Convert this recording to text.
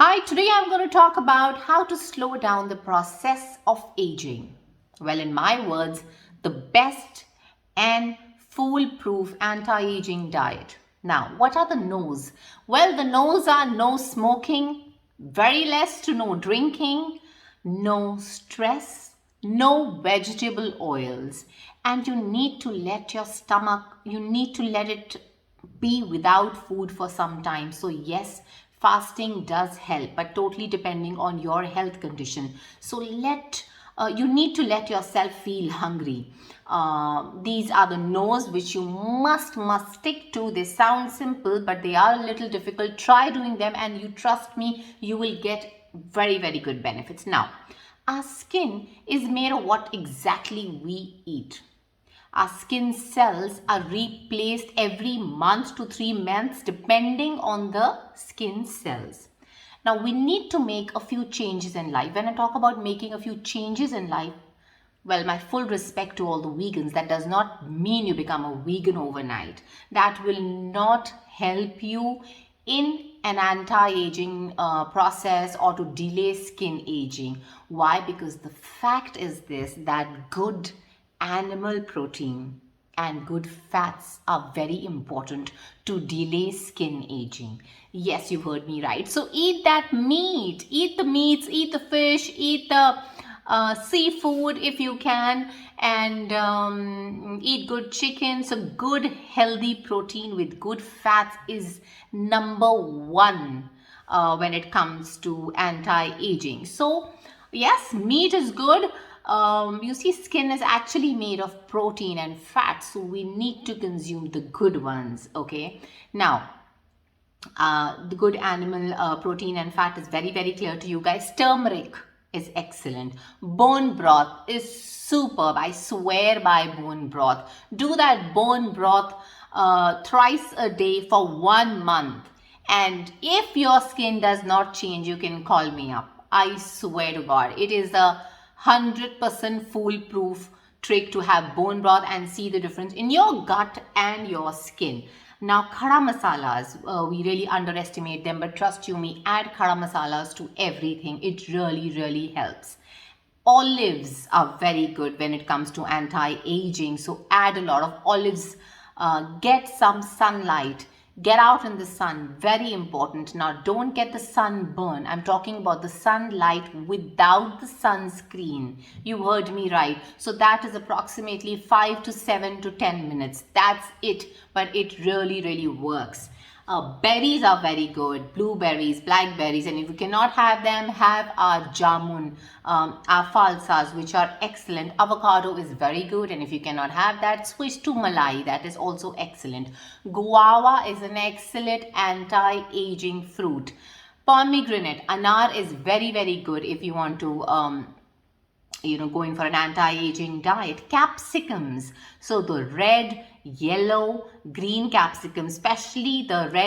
Hi, today I'm going to talk about how to slow down the process of aging. Well, in my words, the best and foolproof anti-aging diet. Now, what are the no's? Well, the no's are no smoking, very less to no drinking, no stress, no vegetable oils, and you need to let your stomach, you need to let it be without food for some time. So yes, fasting does help, but totally depending on your health condition. So you need to let yourself feel hungry. These are the no's which you must stick to. They sound simple, but they are a little difficult. Try doing them, and you trust me, you will get very good benefits. Now, our skin is made of what exactly we eat. Our skin cells are replaced every month to 3 months depending on the skin cells. Now we need to make a few changes in life. When I talk about making a few changes in life, well, my full respect to all the vegans. That does not mean you become a vegan overnight. That will not help you in an anti-aging process or to delay skin aging. Why? Because the fact is this, that good animal protein and good fats are very important to delay skin aging. Yes, you heard me right. So eat that meat, eat the meats, eat the fish, eat the seafood if you can, and eat good chicken. So good healthy protein with good fats is number one when it comes to anti-aging. So yes, meat is good. You see, skin is actually made of protein and fat, so we need to consume the good ones. Okay, now the good animal protein and fat is very clear to you guys. Turmeric is excellent. Bone broth is superb. I swear by bone broth. Do that bone broth thrice a day for 1 month, and if your skin does not change, you can call me up. I swear to God, it is a 100% foolproof trick to have bone broth and see the difference in your gut and your skin. Now, khada masalas, we really underestimate them, but trust you me, add khada masalas to everything. It really helps. Olives are very good when it comes to anti-aging, so add a lot of olives. Get some sunlight, get out in the sun, very important. Now don't get the sunburn. I'm talking about the sunlight without the sunscreen. You heard me right. So that is approximately 5 to 7 to 10 minutes. That's it, but it really works. Berries are very good, blueberries, blackberries, and if you cannot have them, have our jamun, our falsas, which are excellent. Avocado is very good, and if you cannot have that, switch to malai. That is also excellent. Guava is an excellent anti-aging fruit. Pomegranate, anar is very good if you want to going for an anti-aging diet. Capsicums, so the red, yellow, green capsicums, especially the red